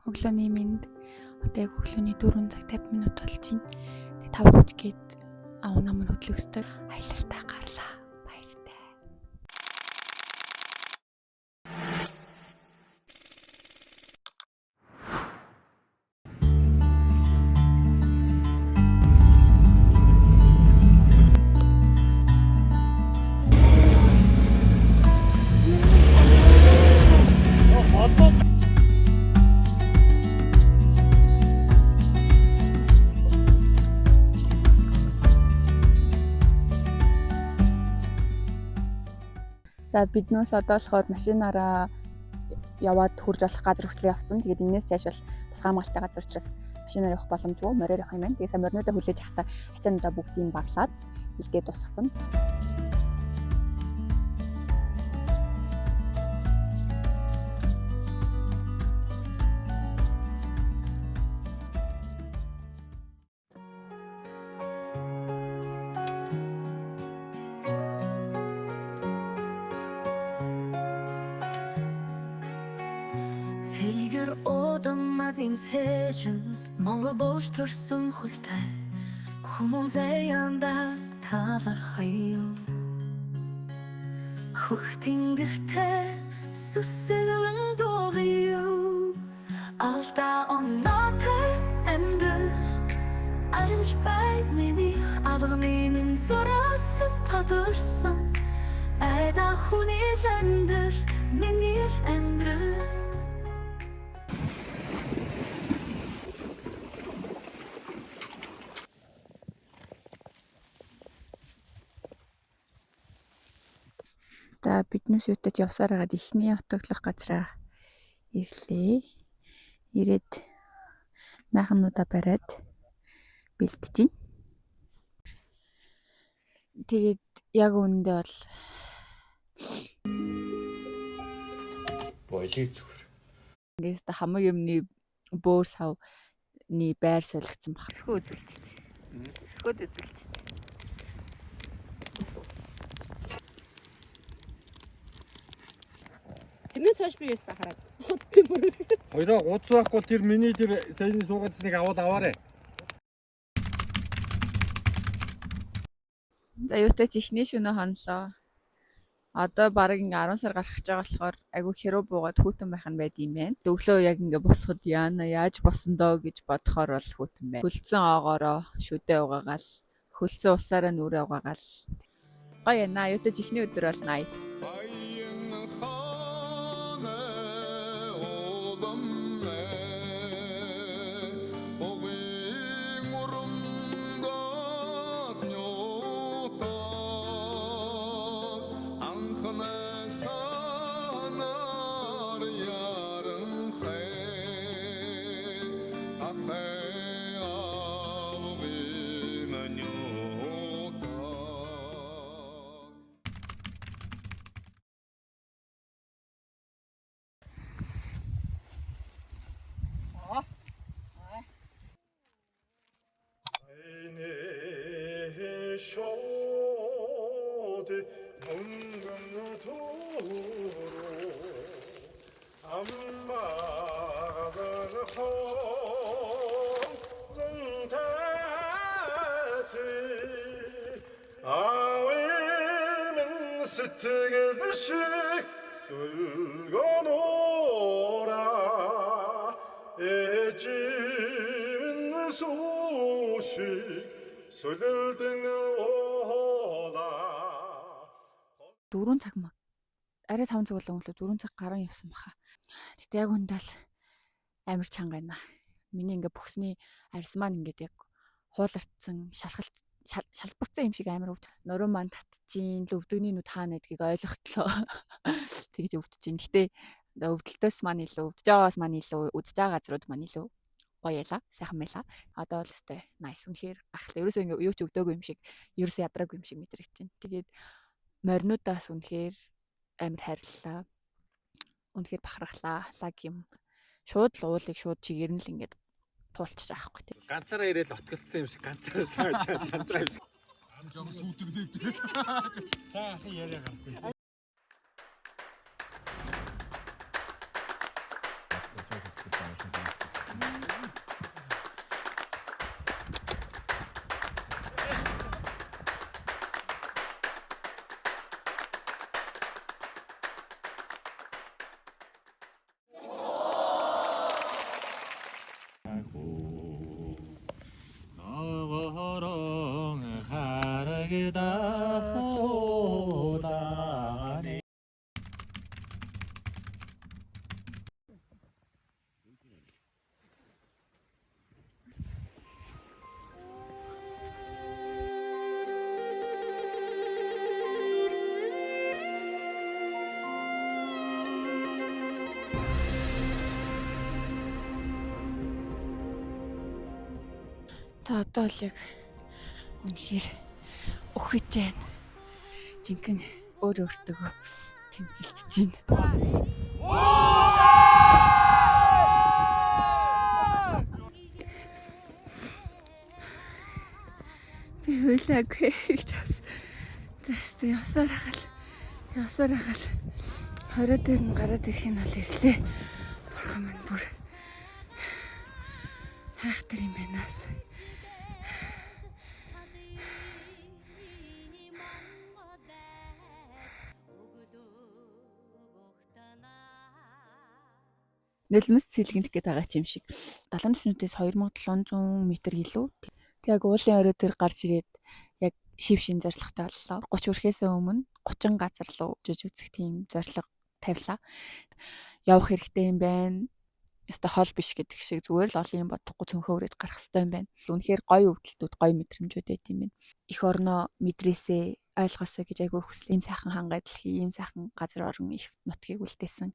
Өглөөний минь одоо яг өглөөний 4 цаг 50 минут болж байна. Тэгээ 5:30 гээд ав нам нь хөдлөх ёстой. Аялалтаа гарлаа. Баяртай. За биднээс одоо болохоор машинаараа яваад хурж болох газар хүртэл явцсан. Тэгээд энэс цааш бол бас хамгаалтай газар учраас машинаар явах боломжгүй, мороор явах юм байна. Тэгээд сайн морнуудаа хүлээж авахтаа ачаануудаа бүгдийг баглаад бэлдээ тусгацсан. Сэлгэр одан назын цэшин Монгол бош төрсөн хөлтэй Хүмүүн заяанда талархаю Хөхтин гэртээ сүсэлэн догию Алта оннатай эмдэр Алинч бай миний авганы минь зурасан тодорсон Айда хүний лэндэр миний эмдэр За биднээс ютаж явсаар хагаад ихний отоглох газараа ирлээ. Ирээд майхануудаа бариад бэлтэж байна. Тэгээд яг үүндээ бол бойлыг зүгэр. ингээс та хамаг юмны бөөр савны байр солигдсон баг. Сөхөө үзүүлчих. Сөхөөд үзүүлчих. Тэрнээс хойш би яасан хараад. Хоёроо гуц байхгүй тэр миний тэр саяны суугаадсныг аваарэ. За юутай ихний шөнө хонлоо. Одоо бараг ингээ 10 сар гарах гэж байгаа болохоор айгүй хэрүү буугаад хүүтэн байх нь байд юм байна. Өглөө яг ингээ босоход яана яаж босон доо гэж бодохоор бол хүүтэн байна. Хөлцөн оогоороо шүдээ угаагаал, хөлцөн усаараа нүрээ угаагаал. Гоё яана. Юутай ихний өдөр бол nice. Şode mungan toro ammagan khon zantasi awimin сэтгэл шиг өлгөнөөрэ эжим сушиг сүлэлдэн оола 4 цаг маа. Арай 5 цаг болон өглөө 4 цаг гарan явсан баха. Гэтэ яг үндэл амар чанга байна. Миний ингээ бүхсний арьс маань ингээд яг хуулартсан, шалбарцсан юм шиг амар өвд. Нуруу маань татчихин, өвдөгний нүд хаана гэдгийг ойлгохтлоо. Тэгж өвдөж чинь. Гэтэ өвдөлтөөс маань илүү, өвдөж байгаагаас маань илүү, үдж байгаа газрууд маань илүү гоё яла, сайхан байла. Одоо л өстэй nice үнэхээр гахалтай. Ерөөсөө ингээ юу ч өвдөөгүй юм шиг, ерөөсөө ядраагүй юм шиг мэдрэгч чинь. Тэгээд моринуудаас үнэхээр амар хайрлаа. Үнэхээр бахархлаа. Лаг юм. Шууд л уулыг шууд чигээр нь л ингээд туулчих аахгүй тийм. Ганцаараа ирээл отголцсон юм шиг ганцаараа цанцраа юм шиг. ам жоо сүйтгэдэг. Сайхан яриа гарах. За одоо л яг үнэхээр өгөж байна. Жинхэнэ өөр өөртөө тэмцэлтэж байна. Би хөлөөгүй гэж бас. За явсаар хагаал. Хороо дээр нь гараад ирэх нь бол ирлээ. Бурхан минь бүр хайхтар юм байнаас. Нэлмэс цэлгэнт гээд байгаа юм шиг. Далайн түвшнээс 2700 м илүү. Тэг яг уулын орой дээр гарч ирээд яг шив шин зорилготой боллоо. 30 хүрэхээс өмнө 30 газар руу жиж үзэх тийм зорилго тавилаа. Явах хэрэгтэй юм байна. Яста хол биш гэдэг шиг зүгээр л олон юм бодохгүй цөнхөө өрөөд гарах хэрэгтэй юм байна. Үнэхээр гоё өвдөлтүүд, гоё мэдрэмжүүд байт юм байна. Эх орноо мэдрээсээ ойлгосоо гэж айгүй хүсэл. Ийм сайхан хангай дэлхий, ийм сайхан газар орон их нутгийг үлдээсэн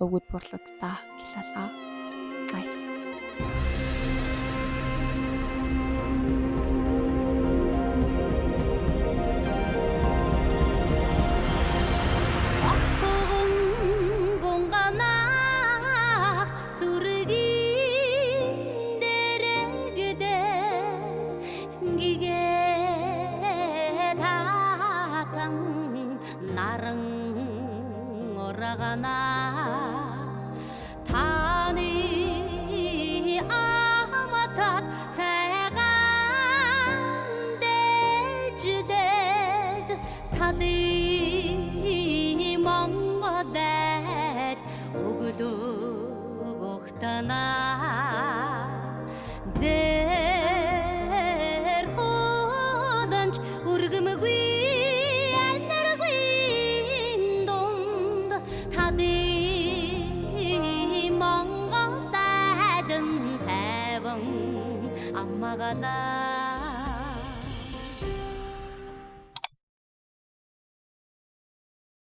өвгүүд бурлуудаа гялалаа. Nice. Tani amatat segan dejdet tali mongodet ugudu gohtana der hodanch urgumgui Amagala